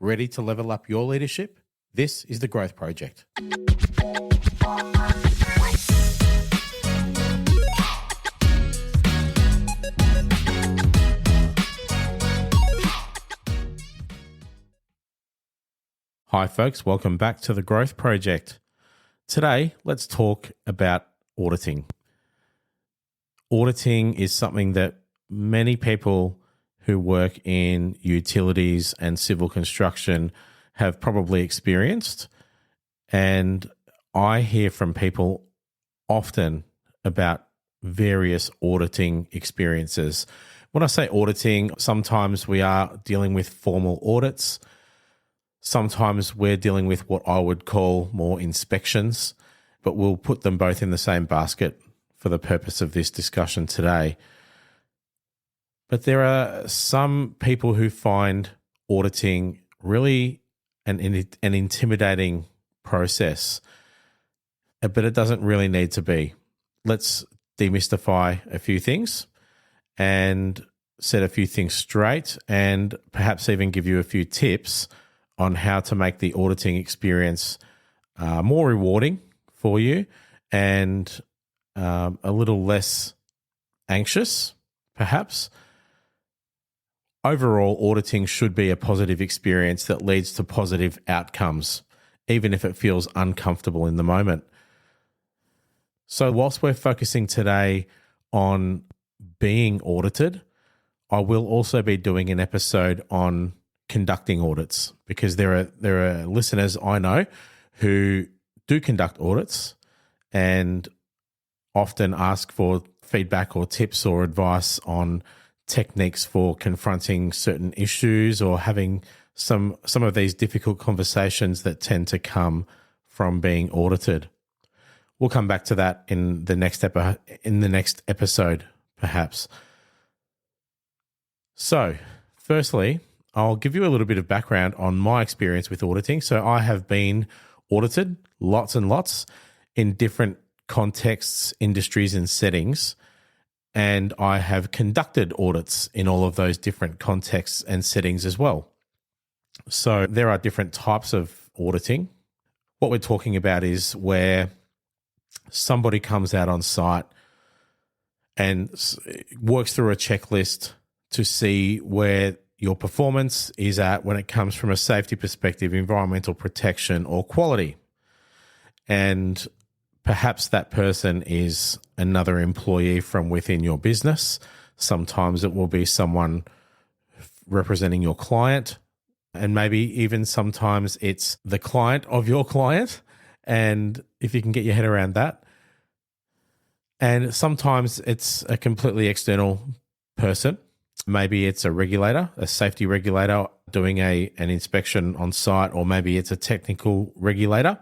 Ready to level up your leadership? This is the Growth Project. Hi folks, welcome back to the Growth Project. Today, let's talk about auditing. Auditing is something that many people who work in utilities and civil construction have probably experienced. And I hear from people often about various auditing experiences. When I say auditing, sometimes we are dealing with formal audits. Sometimes we're dealing with what I would call more inspections, but we'll put them both in the same basket for the purpose of this discussion today. But there are some people who find auditing really an intimidating process, but it doesn't really need to be. Let's demystify a few things and set a few things straight, and perhaps even give you a few tips on how to make the auditing experience more rewarding for you and a little less anxious, perhaps. Overall, auditing should be a positive experience that leads to positive outcomes, even if it feels uncomfortable in the moment. So whilst we're focusing today on being audited, I will also be doing an episode on conducting audits, because there are listeners I know who do conduct audits and often ask for feedback or tips or advice on techniques for confronting certain issues or having some of these difficult conversations that tend to come from being audited. We'll come back to that in the next episode, perhaps. So, firstly, I'll give you a little bit of background on my experience with auditing. So I have been audited lots and lots in different contexts, industries, and settings. And I have conducted audits in all of those different contexts and settings as well. So there are different types of auditing. What we're talking about is where somebody comes out on site and works through a checklist to see where your performance is at when it comes from a safety perspective, environmental protection, or quality. And perhaps that person is another employee from within your business. Sometimes it will be someone representing your client, and maybe even sometimes it's the client of your client. And if you can get your head around that. And sometimes it's a completely external person. Maybe it's a regulator, a safety regulator doing an inspection on site, or maybe it's a technical regulator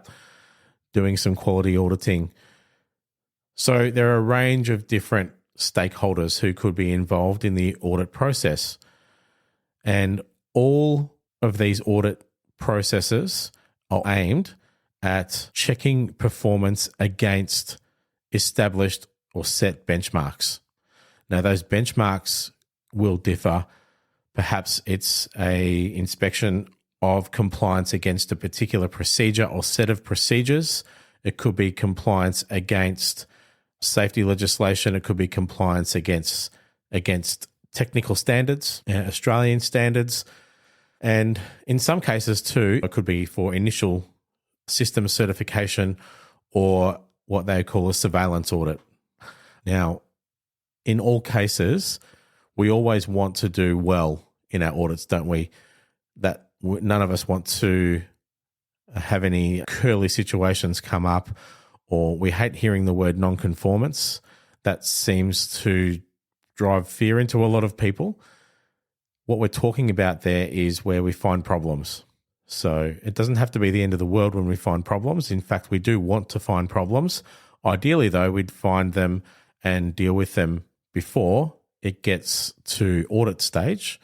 doing some quality auditing. So there are a range of different stakeholders who could be involved in the audit process. And all of these audit processes are aimed at checking performance against established or set benchmarks. Now, those benchmarks will differ. Perhaps it's a inspection of compliance against a particular procedure or set of procedures. It could be compliance against safety legislation. It could be compliance against technical standards, Australian standards. And in some cases too, it could be for initial system certification or what they call a surveillance audit. Now, in all cases, we always want to do well in our audits, don't we? That none of us want to have any curly situations come up, or we hate hearing the word non-conformance. That seems to drive fear into a lot of people. What we're talking about there is where we find problems. So it doesn't have to be the end of the world when we find problems. In fact, we do want to find problems. Ideally, though, we'd find them and deal with them before it gets to audit stage.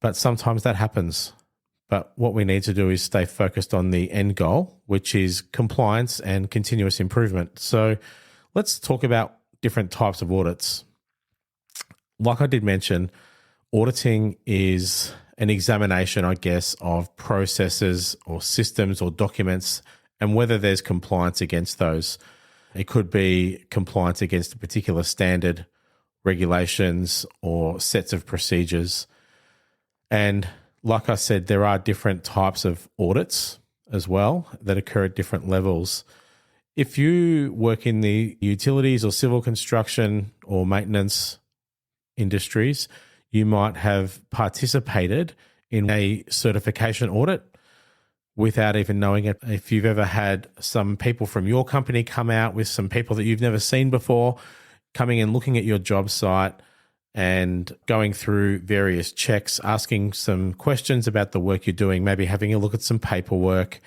But sometimes that happens. But what we need to do is stay focused on the end goal, which is compliance and continuous improvement. So let's talk about different types of audits. Like I did mention, auditing is an examination, I guess, of processes or systems or documents and whether there's compliance against those. It could be compliance against a particular standard, regulations, or sets of procedures. And like I said, there are different types of audits as well that occur at different levels. If you work in the utilities or civil construction or maintenance industries, you might have participated in a certification audit without even knowing it. If you've ever had some people from your company come out with some people that you've never seen before, coming and looking at your job site and going through various checks, asking some questions about the work you're doing, maybe having a look at some paperwork,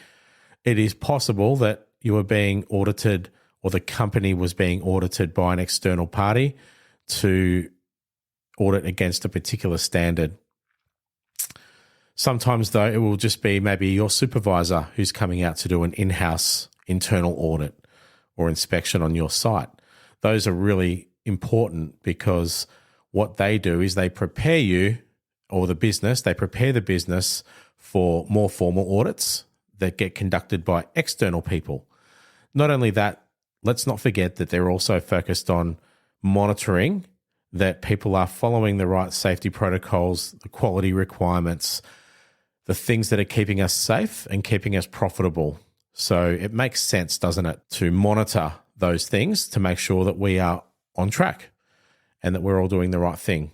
it is possible that you were being audited or the company was being audited by an external party to audit against a particular standard. Sometimes, though, it will just be maybe your supervisor who's coming out to do an in-house internal audit or inspection on your site. Those are really important because what they do is they prepare you or the business, they prepare the business for more formal audits that get conducted by external people. Not only that, let's not forget that they're also focused on monitoring that people are following the right safety protocols, the quality requirements, the things that are keeping us safe and keeping us profitable. So it makes sense, doesn't it, to monitor those things to make sure that we are on track and that we're all doing the right thing.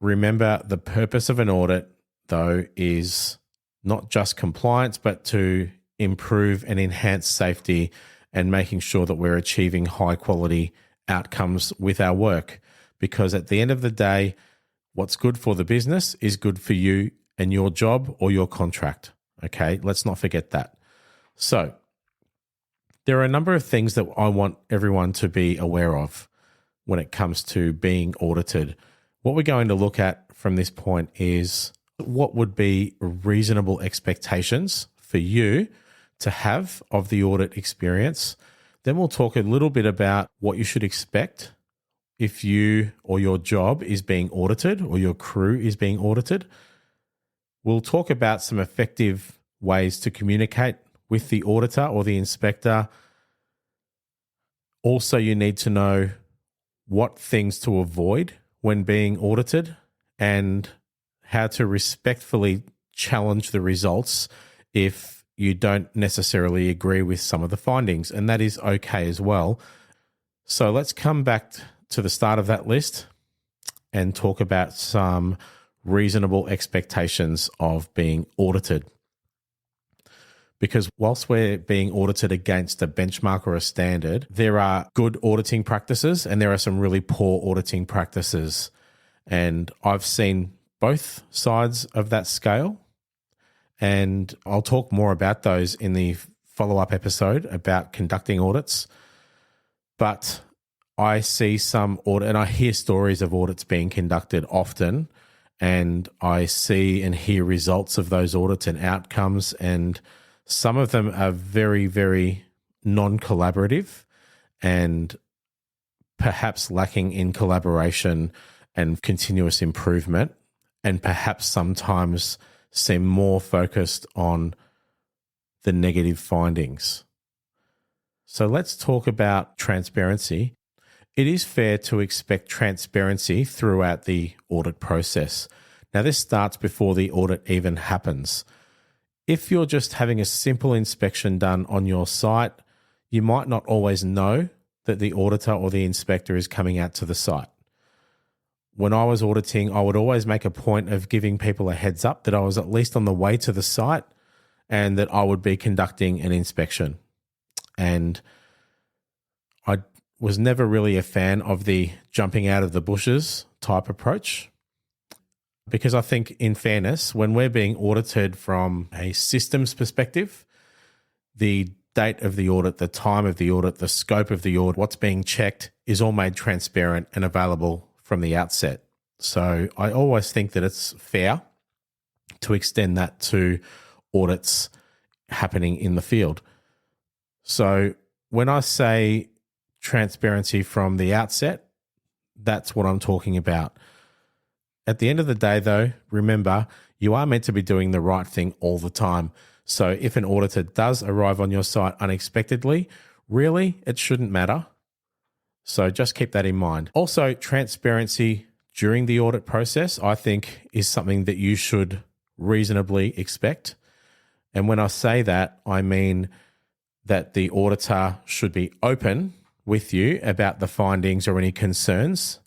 Remember, the purpose of an audit, though, is not just compliance, but to improve and enhance safety and making sure that we're achieving high quality outcomes with our work. Because at the end of the day, what's good for the business is good for you and your job or your contract. Okay, let's not forget that. So there are a number of things that I want everyone to be aware of when it comes to being audited. What we're going to look at from this point is what would be reasonable expectations for you to have of the audit experience. Then we'll talk a little bit about what you should expect if you or your job is being audited or your crew is being audited. We'll talk about some effective ways to communicate with the auditor or the inspector. Also, you need to know what things to avoid when being audited and how to respectfully challenge the results if you don't necessarily agree with some of the findings, and that is okay as well. So let's come back to the start of that list and talk about some reasonable expectations of being audited. Because whilst we're being audited against a benchmark or a standard, there are good auditing practices and there are some really poor auditing practices. And I've seen both sides of that scale. And I'll talk more about those in the follow-up episode about conducting audits. But I see some audit, and I hear stories of audits being conducted often, and I see and hear results of those audits and outcomes, and some of them are very, very non-collaborative and perhaps lacking in collaboration and continuous improvement, and perhaps sometimes seem more focused on the negative findings. So let's talk about transparency. It is fair to expect transparency throughout the audit process. Now, this starts before the audit even happens. If you're just having a simple inspection done on your site, you might not always know that the auditor or the inspector is coming out to the site. When I was auditing, I would always make a point of giving people a heads up that I was at least on the way to the site and that I would be conducting an inspection. And I was never really a fan of the jumping out of the bushes type approach, because I think, in fairness, when we're being audited from a systems perspective, the date of the audit, the time of the audit, the scope of the audit, what's being checked is all made transparent and available from the outset. So I always think that it's fair to extend that to audits happening in the field. So when I say transparency from the outset, that's what I'm talking about. At the end of the day, though, remember, You are meant to be doing the right thing all the time. So if an auditor does arrive on your site unexpectedly, really, it shouldn't matter. So just keep that in mind. Also, transparency during the audit process, I think, is something that you should reasonably expect. And when I say that, I mean that the auditor should be open with you about the findings or any concerns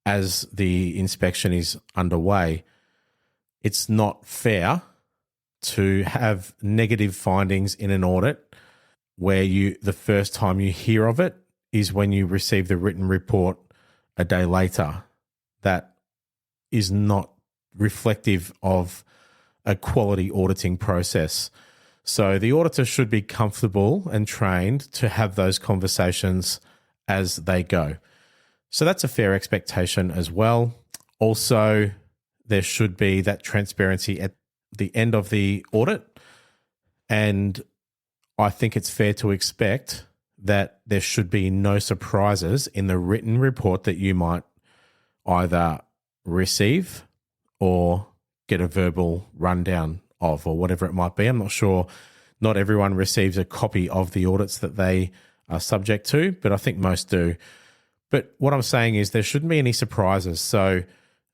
as the inspection is underway. It's not fair to have negative findings in an audit where the first time you hear of it is when you receive the written report a day later. That is not reflective of a quality auditing process. So the auditor should be comfortable and trained to have those conversations as they go. So that's a fair expectation as well. Also, there should be that transparency at the end of the audit. And I think it's fair to expect that there should be no surprises in the written report that you might either receive or get a verbal rundown of, or whatever it might be. I'm not sure. Not everyone receives a copy of the audits that they are subject to, but I think most do. But what I'm saying is there shouldn't be any surprises. So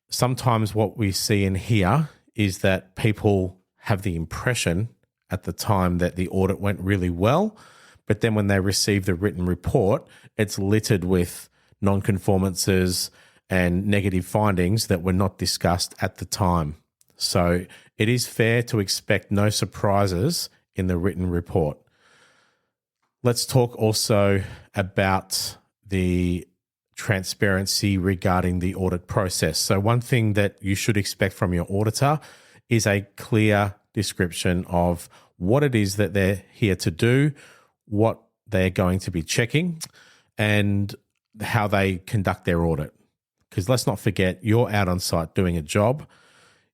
sometimes what we see and hear is that people have the impression at the time that the audit went really well, but then when they receive the written report, it's littered with non-conformances and negative findings that were not discussed at the time. So it is fair to expect no surprises in the written report. Let's talk also about the transparency regarding the audit process. So one thing that you should expect from your auditor is a clear description of what it is that they're here to do, what they're going to be checking, and how they conduct their audit. Because let's not forget, you're out on site doing a job.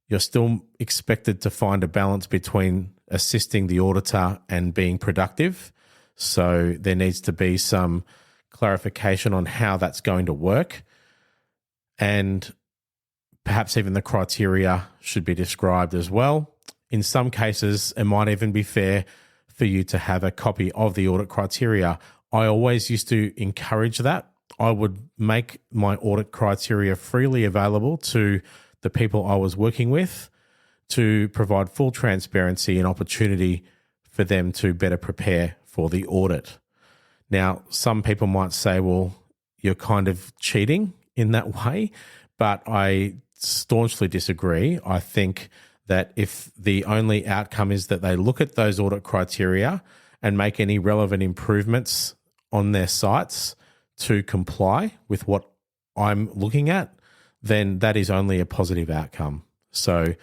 You're still expected to find a balance between assisting the auditor and being productive. So there needs to be some clarification on how that's going to work. And perhaps even the criteria should be described as well. In some cases, it might even be fair for you to have a copy of the audit criteria. I always used to encourage that. I would make my audit criteria freely available to the people I was working with to provide full transparency and opportunity for them to better prepare for the audit. Now, some people might say, well, you're kind of cheating in that way, but I staunchly disagree. I think that if the only outcome is that they look at those audit criteria and make any relevant improvements on their sites to comply with what I'm looking at, then that is only a positive outcome. So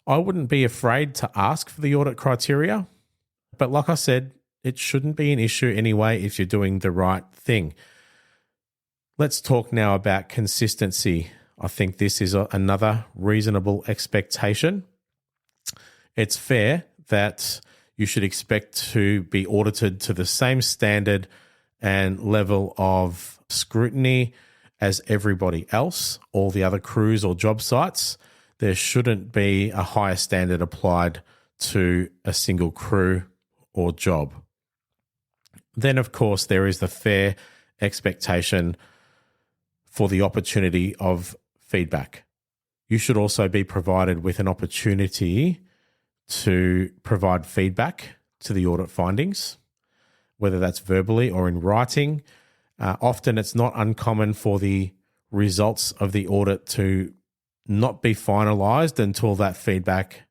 I wouldn't be afraid to ask for the audit criteria, but like I said, it shouldn't be an issue anyway if you're doing the right thing. Let's talk now about consistency. I think this is another reasonable expectation. It's fair that you should expect to be audited to the same standard and level of scrutiny as everybody else, all the other crews or job sites. There shouldn't be a higher standard applied to a single crew or job. Then, of course, there is the fair expectation for the opportunity of feedback. You should also be provided with an opportunity to provide feedback to the audit findings, whether that's verbally or in writing. Often it's not uncommon for the results of the audit to not be finalised until that feedback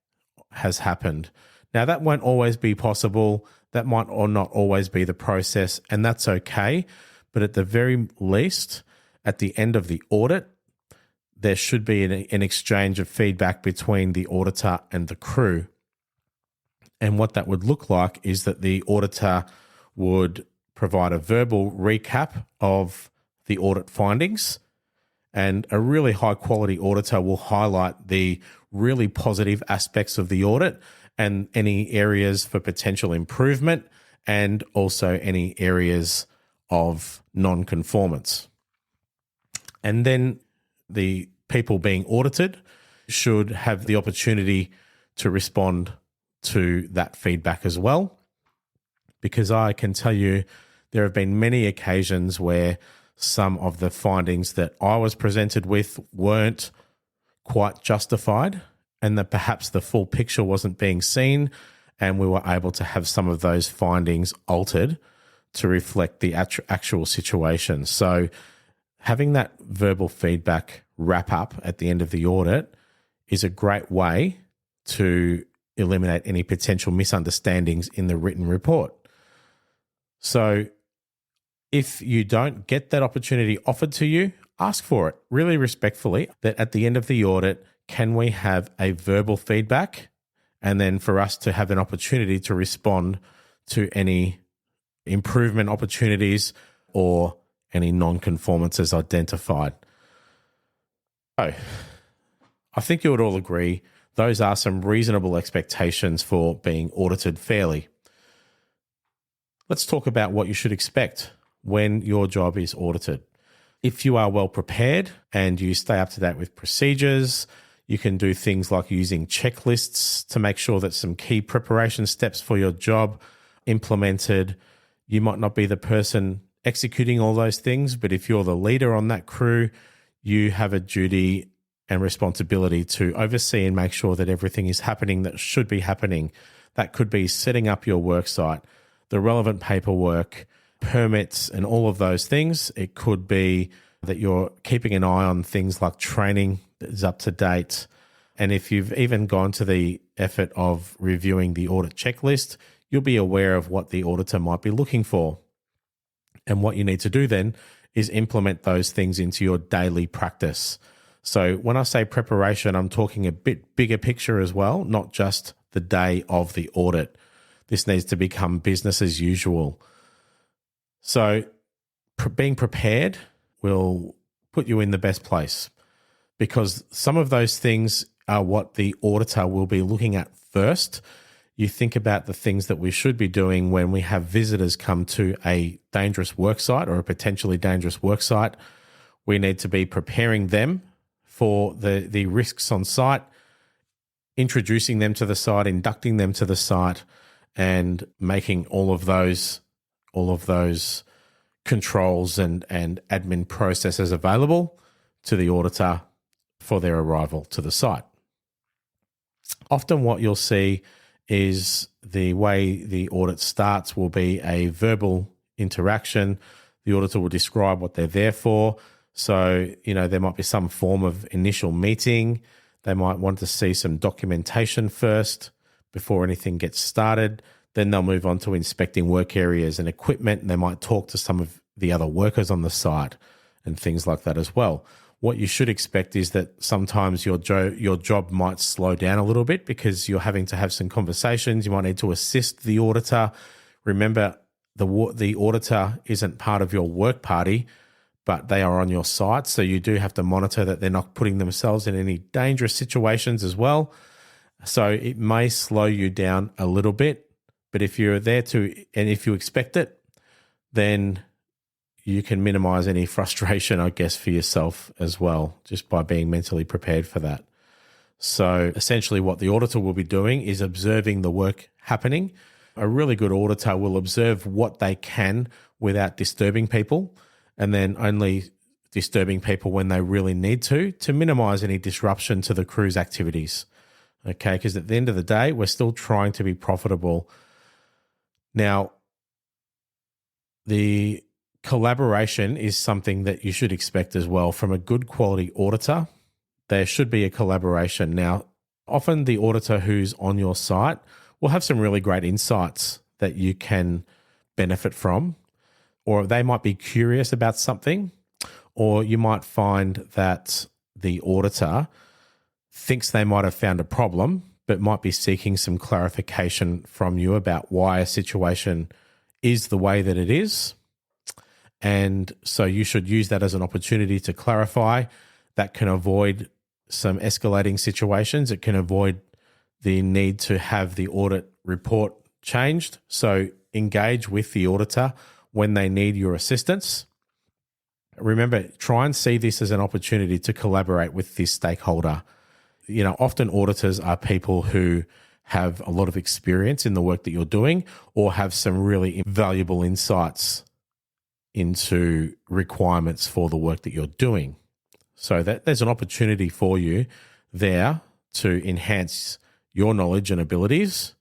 has happened. Now, that won't always be possible. That might or not always be the process, and that's okay. But at the very least, at the end of the audit, there should be an exchange of feedback between the auditor and the crew. And what that would look like is that the auditor would provide a verbal recap of the audit findings, and a really high quality auditor will highlight the really positive aspects of the audit and any areas for potential improvement, and also any areas of non-conformance. And then the people being audited should have the opportunity to respond to that feedback as well, because I can tell you there have been many occasions where some of the findings that I was presented with weren't quite justified, and that perhaps the full picture wasn't being seen, and we were able to have some of those findings altered to reflect the actual situation. So having that verbal feedback wrap up at the end of the audit is a great way to eliminate any potential misunderstandings in the written report. So if you don't get that opportunity offered to you, ask for it really respectfully, that at the end of the audit, can we have a verbal feedback, and then for us to have an opportunity to respond to any improvement opportunities or any non-conformances identified. So I think you would all agree those are some reasonable expectations for being audited fairly. Let's talk about what you should expect when your job is audited. If you are well prepared and you stay up to date with procedures, you can do things like using checklists to make sure that some key preparation steps for your job implemented. You might not be the person executing all those things, but if you're the leader on that crew, you have a duty and responsibility to oversee and make sure that everything is happening that should be happening. That could be setting up your work site, the relevant paperwork, permits, and all of those things. It could be that you're keeping an eye on things like training that is up to date. And if you've even gone to the effort of reviewing the audit checklist, you'll be aware of what the auditor might be looking for. And what you need to do then is implement those things into your daily practice. So when I say preparation, I'm talking a bit bigger picture as well, not just the day of the audit. This needs to become business as usual. So being prepared will put you in the best place, because some of those things are what the auditor will be looking at first. You think about the things that we should be doing when we have visitors come to a dangerous work site or a potentially dangerous work site. We need to be preparing them for the risks on site, introducing them to the site, inducting them to the site, and making all of those controls and admin processes available to the auditor for their arrival to the site. Often what you'll see is the way the audit starts will be a verbal interaction. The auditor will describe what they're there for. So, there might be some form of initial meeting. They might want to see some documentation first before anything gets started. Then they'll move on to inspecting work areas and equipment, and they might talk to some of the other workers on the site and things like that as well. What you should expect is that sometimes your job might slow down a little bit because you're having to have some conversations. You might need to assist the auditor. Remember, the auditor isn't part of your work party, but they are on your site. So you do have to monitor that they're not putting themselves in any dangerous situations as well. So it may slow you down a little bit, but if you're there and if you expect it, then you can minimize any frustration, I guess, for yourself as well, just by being mentally prepared for that. So essentially what the auditor will be doing is observing the work happening. A really good auditor will observe what they can without disturbing people, and then only disturbing people when they really need to minimize any disruption to the crew's activities. Okay, because at the end of the day, we're still trying to be profitable. Now, the collaboration is something that you should expect as well from a good quality auditor. There should be a collaboration. Now, often the auditor who's on your site will have some really great insights that you can benefit from, or they might be curious about something, or you might find that the auditor thinks they might have found a problem, but might be seeking some clarification from you about why a situation is the way that it is. And so you should use that as an opportunity to clarify. That can avoid some escalating situations. It can avoid the need to have the audit report changed. So engage with the auditor when they need your assistance. Remember, try and see this as an opportunity to collaborate with this stakeholder. often auditors are people who have a lot of experience in the work that you're doing or have some really valuable insights into requirements for the work that you're doing. So that there's an opportunity for you there to enhance your knowledge and abilities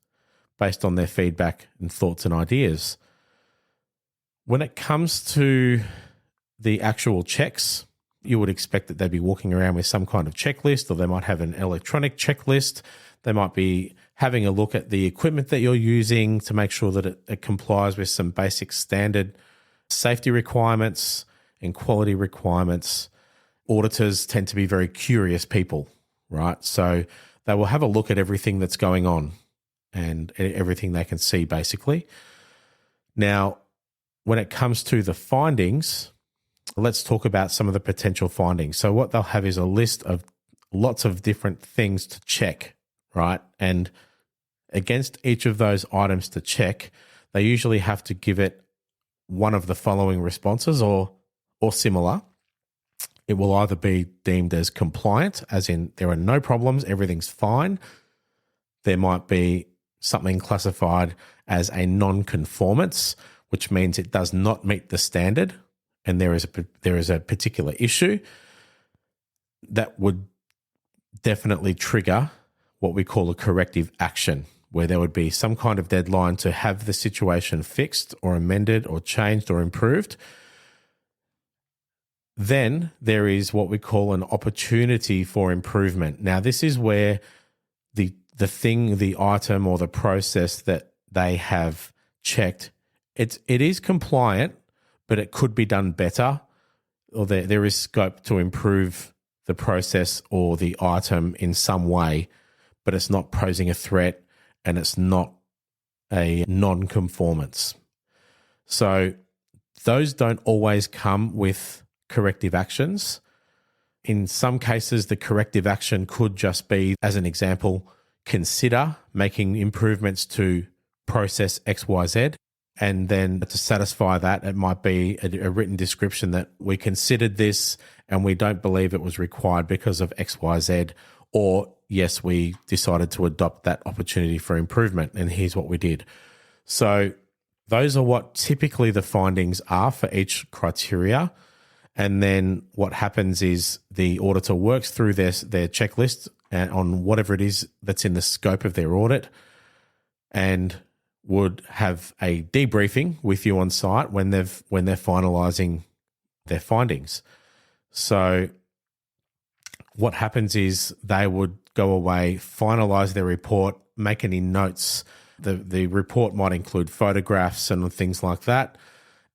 based on their feedback and thoughts and ideas. When it comes to the actual checks, you would expect that they'd be walking around with some kind of checklist, or they might have an electronic checklist. They might be having a look at the equipment that you're using to make sure that it complies with some basic standard safety requirements and quality requirements. Auditors tend to be very curious people, right? So they will have a look at everything that's going on and everything they can see, basically. Now, when it comes to the findings, let's talk about some of the potential findings. So what they'll have is a list of lots of different things to check, right? And against each of those items to check, they usually have to give it one of the following responses or similar. It will either be deemed as compliant, as in there are no problems, everything's fine. There might be something classified as a non-conformance, which means it does not meet the standard, and there is a particular issue that would definitely trigger what we call a corrective action, where there would be some kind of deadline to have the situation fixed or amended or changed or improved. Then there is what we call an opportunity for improvement. Now, this is where the thing, the item or the process that they have checked, it is compliant, but it could be done better, or there is scope to improve the process or the item in some way, but it's not posing a threat and it's not a non-conformance. So those don't always come with corrective actions. In some cases, the corrective action could just be, as an example, consider making improvements to process XYZ. And then to satisfy that, it might be a written description that we considered this and we don't believe it was required because of XYZ, or yes, we decided to adopt that opportunity for improvement and here's what we did. So those are what typically the findings are for each criteria. And then what happens is the auditor works through their checklist on whatever it is that's in the scope of their audit, and would have a debriefing with you on site when they're finalising their findings. So what happens is they would go away, finalise their report, make any notes. The report might include photographs and things like that,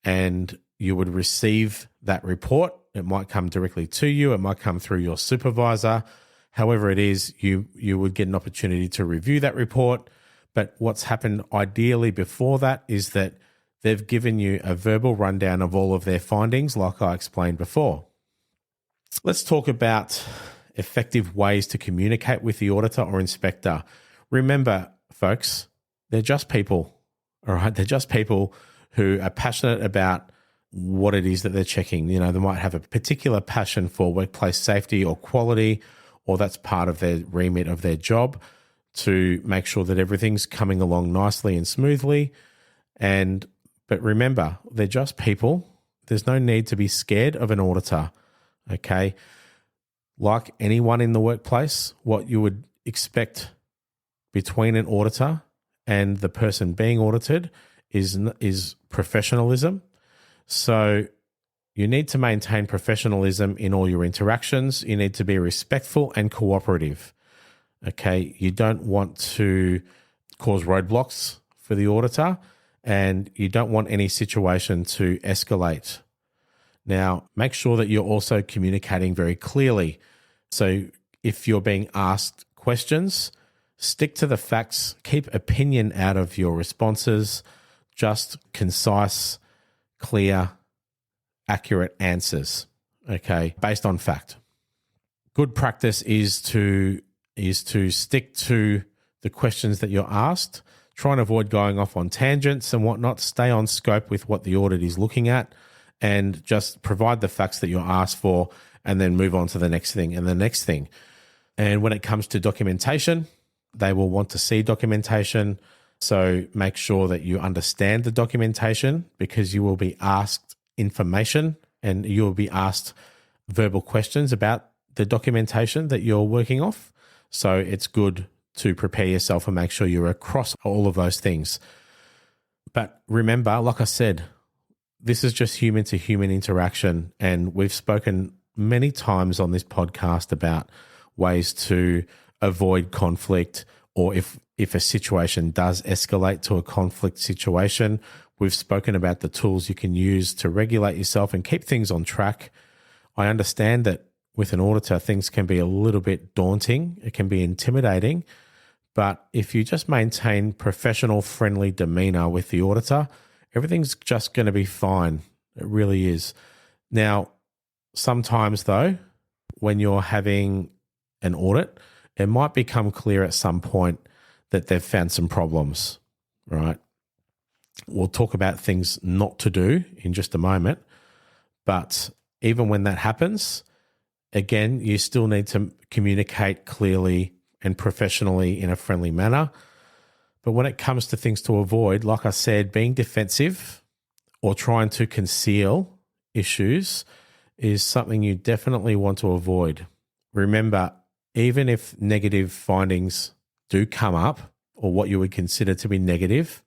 and you would receive that report. It might come directly to you. It might come through your supervisor. However it is, you would get an opportunity to review that report. But what's happened ideally before that is that they've given you a verbal rundown of all of their findings, like I explained before. Let's talk about effective ways to communicate with the auditor or inspector. Remember, folks, they're just people, all right? They're just people who are passionate about what it is that they're checking. They might have a particular passion for workplace safety or quality, or that's part of their remit of their job, to make sure that everything's coming along nicely and smoothly. But remember, they're just people. There's no need to be scared of an auditor, okay? Like anyone in the workplace, what you would expect between an auditor and the person being audited is professionalism. So you need to maintain professionalism in all your interactions. You need to be respectful and cooperative. Okay, you don't want to cause roadblocks for the auditor, and you don't want any situation to escalate. Now, make sure that you're also communicating very clearly. So if you're being asked questions, stick to the facts, keep opinion out of your responses, just concise, clear, accurate answers, okay, based on fact. Good practice is to stick to the questions that you're asked. Try and avoid going off on tangents and whatnot. Stay on scope with what the audit is looking at, and just provide the facts that you're asked for, and then move on to the next thing and the next thing. And when it comes to documentation, they will want to see documentation. So make sure that you understand the documentation, because you will be asked information and you will be asked verbal questions about the documentation that you're working off. So it's good to prepare yourself and make sure you're across all of those things. But remember, like I said, this is just human to human interaction. And we've spoken many times on this podcast about ways to avoid conflict, or if a situation does escalate to a conflict situation, we've spoken about the tools you can use to regulate yourself and keep things on track. I understand that with an auditor, things can be a little bit daunting. It can be intimidating. But if you just maintain professional, friendly demeanor with the auditor, everything's just going to be fine. It really is. Now, sometimes though, when you're having an audit, it might become clear at some point that they've found some problems, right? We'll talk about things not to do in just a moment. But even when that happens, again, you still need to communicate clearly and professionally in a friendly manner. But when it comes to things to avoid, like I said, being defensive or trying to conceal issues is something you definitely want to avoid. Remember, even if negative findings do come up, or what you would consider to be negative,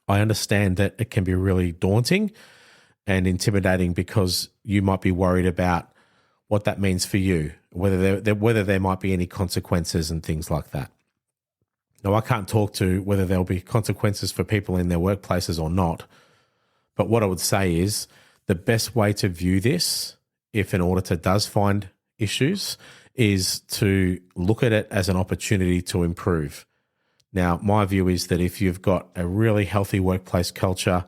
I understand that it can be really daunting and intimidating, because you might be worried about what that means for you, whether there might be any consequences and things like that. Now, I can't talk to whether there'll be consequences for people in their workplaces or not, but what I would say is the best way to view this, if an auditor does find issues, is to look at it as an opportunity to improve. Now, my view is that if you've got a really healthy workplace culture,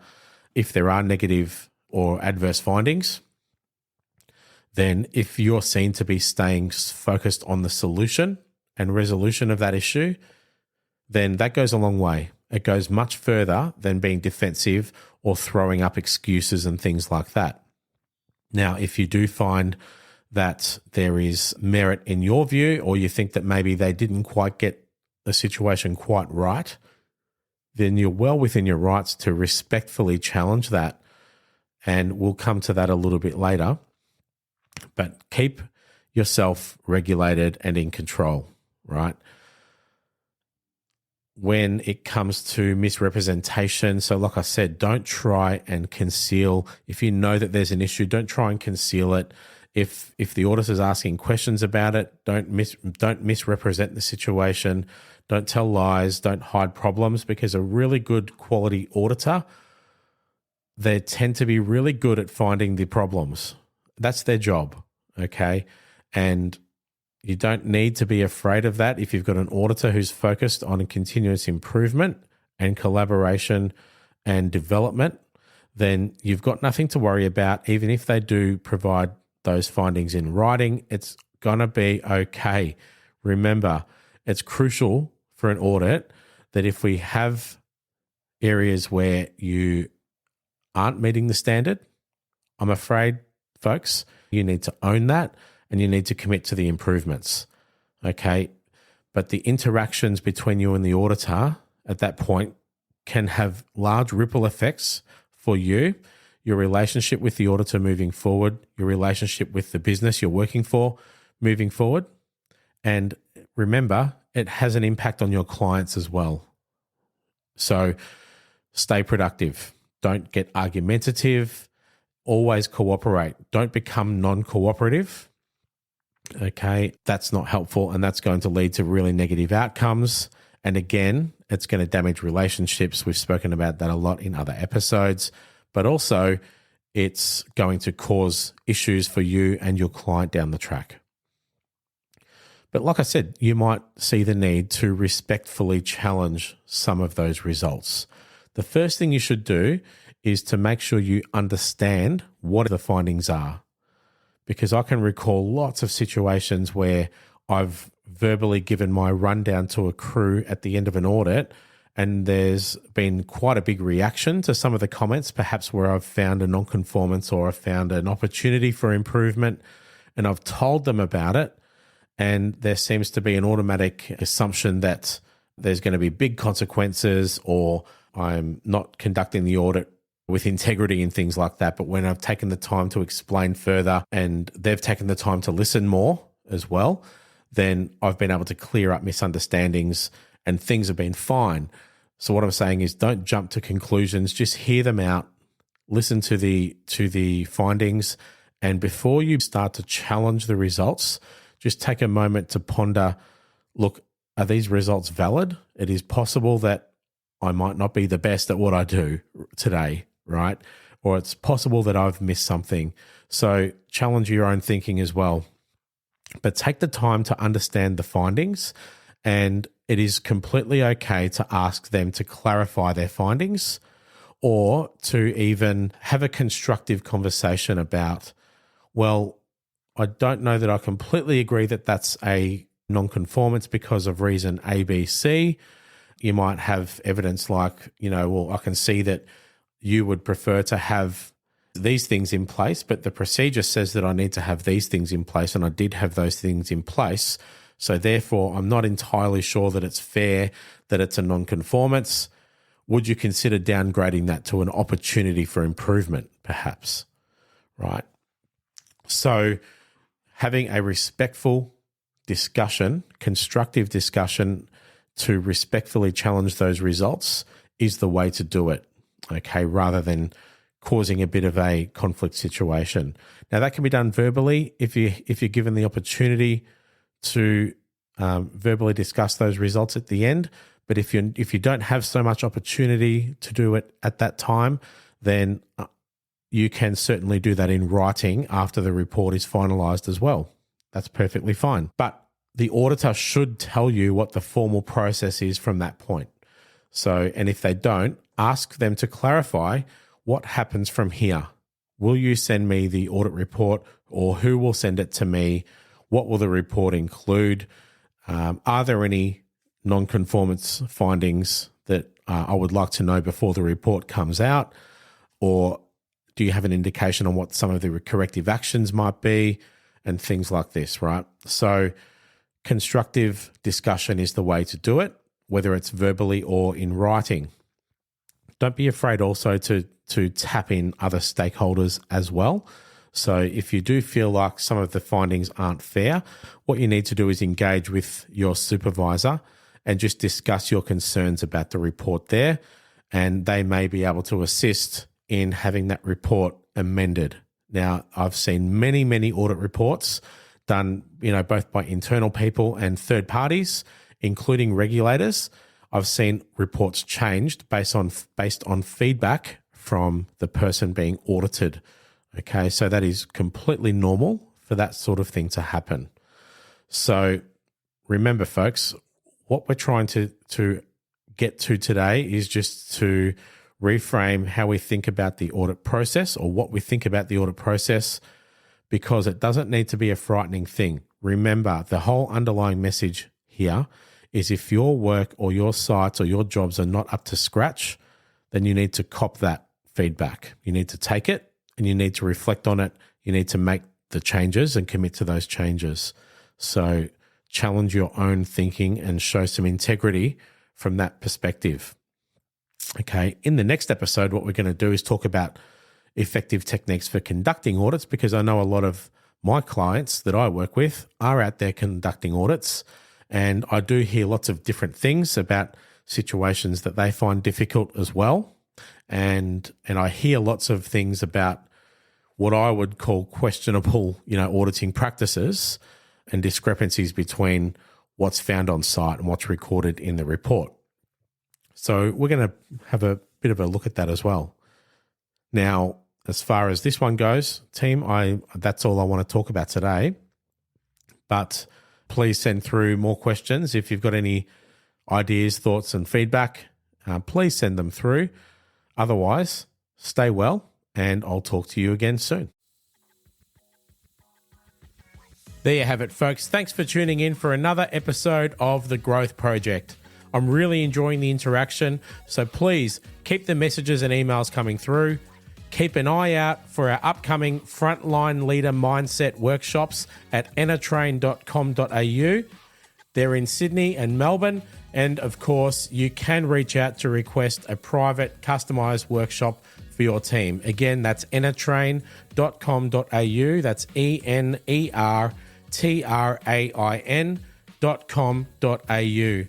if there are negative or adverse findings, then if you're seen to be staying focused on the solution and resolution of that issue, then that goes a long way. It goes much further than being defensive or throwing up excuses and things like that. Now, if you do find that there is merit in your view, or you think that maybe they didn't quite get the situation quite right, then you're well within your rights to respectfully challenge that. And we'll come to that a little bit later. But keep yourself regulated and in control, right? When it comes to misrepresentation, so like I said, don't try and conceal. If you know that there's an issue, don't try and conceal it. If the auditor's asking questions about it, don't misrepresent the situation. Don't tell lies. Don't hide problems, because a really good quality auditor, they tend to be really good at finding the problems. That's their job, okay? And you don't need to be afraid of that. If you've got an auditor who's focused on continuous improvement and collaboration and development, then you've got nothing to worry about. Even if they do provide those findings in writing, it's going to be okay. Remember, it's crucial for an audit that if we have areas where you aren't meeting the standard, I'm afraid, folks, you need to own that and you need to commit to the improvements, okay? But the interactions between you and the auditor at that point can have large ripple effects for you, your relationship with the auditor moving forward, your relationship with the business you're working for moving forward. And remember, it has an impact on your clients as well. So stay productive. Don't get argumentative. Always cooperate. Don't become non-cooperative. Okay, that's not helpful, and that's going to lead to really negative outcomes. And again, it's going to damage relationships. We've spoken about that a lot in other episodes, but also it's going to cause issues for you and your client down the track. But like I said, you might see the need to respectfully challenge some of those results. The first thing you should do is to make sure you understand what the findings are. Because I can recall lots of situations where I've verbally given my rundown to a crew at the end of an audit, and there's been quite a big reaction to some of the comments, perhaps where I've found a non-conformance or I've found an opportunity for improvement, and I've told them about it. and there seems to be an automatic assumption that there's going to be big consequences, or I'm not conducting the audit with integrity and things like that. But when I've taken the time to explain further and they've taken the time to listen more as well, then I've been able to clear up misunderstandings and things have been fine. So what I'm saying is, don't jump to conclusions, just hear them out, listen to the findings, and before you start to challenge the results, just take a moment to ponder, look, are these results valid? It is possible that I might not be the best at what I do today, right? Or it's possible that I've missed something. So challenge your own thinking as well. But take the time to understand the findings, and it is completely okay to ask them to clarify their findings, or to even have a constructive conversation about, well, I don't know that I completely agree that that's a non-conformance because of reason A, B, C. You might have evidence like, well, I can see that you would prefer to have these things in place, but the procedure says that I need to have these things in place, and I did have those things in place. So therefore, I'm not entirely sure that it's fair that it's a non-conformance. Would you consider downgrading that to an opportunity for improvement, perhaps? Right? So having a respectful discussion, constructive discussion to respectfully challenge those results is the way to do it, okay, rather than causing a bit of a conflict situation. Now, that can be done verbally if you're given the opportunity to verbally discuss those results at the end. But if you don't have so much opportunity to do it at that time, then you can certainly do that in writing after the report is finalised as well. That's perfectly fine. But the auditor should tell you what the formal process is from that point. So, and if they don't, ask them to clarify what happens from here. Will you send me the audit report, or who will send it to me? What will the report include? Are there any non-conformance findings that I would like to know before the report comes out? Or do you have an indication on what some of the corrective actions might be, and things like this, right? So constructive discussion is the way to do it, whether it's verbally or in writing. Don't be afraid also to tap in other stakeholders as well. So if you do feel like some of the findings aren't fair, what you need to do is engage with your supervisor and just discuss your concerns about the report there, and they may be able to assist in having that report amended. Now, I've seen many, many audit reports done, both by internal people and third parties, including regulators. I've seen reports changed based on feedback from the person being audited. Okay, so that is completely normal for that sort of thing to happen. So remember, folks, what we're trying to get to today is just to reframe how we think about the audit process, or what we think about the audit process, because it doesn't need to be a frightening thing. Remember, the whole underlying message here is, if your work or your sites or your jobs are not up to scratch, then you need to cop that feedback. You need to take it and you need to reflect on it. You need to make the changes and commit to those changes. So challenge your own thinking and show some integrity from that perspective. Okay, in the next episode, what we're going to do is talk about effective techniques for conducting audits, because I know a lot of my clients that I work with are out there conducting audits, and I do hear lots of different things about situations that they find difficult as well. And I hear lots of things about what I would call questionable, auditing practices and discrepancies between what's found on site and what's recorded in the report. So we're going to have a bit of a look at that as well. Now, as far as this one goes, team, that's all I want to talk about today. But please send through more questions. If you've got any ideas, thoughts, and feedback, please send them through. Otherwise, stay well, and I'll talk to you again soon. There you have it, folks. Thanks for tuning in for another episode of The Growth Project. I'm really enjoying the interaction, so please keep the messages and emails coming through. Keep an eye out for our upcoming Frontline Leader Mindset workshops at entertrain.com.au. They're in Sydney and Melbourne. And of course, you can reach out to request a private customized workshop for your team. Again, that's entertrain.com.au. That's ENERTRAIN.com.au.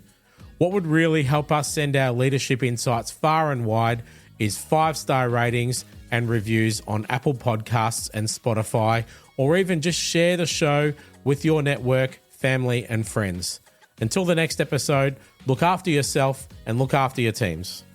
What would really help us send our leadership insights far and wide is 5-star ratings and reviews on Apple Podcasts and Spotify, or even just share the show with your network, family, and friends. Until the next episode, look after yourself and look after your teams.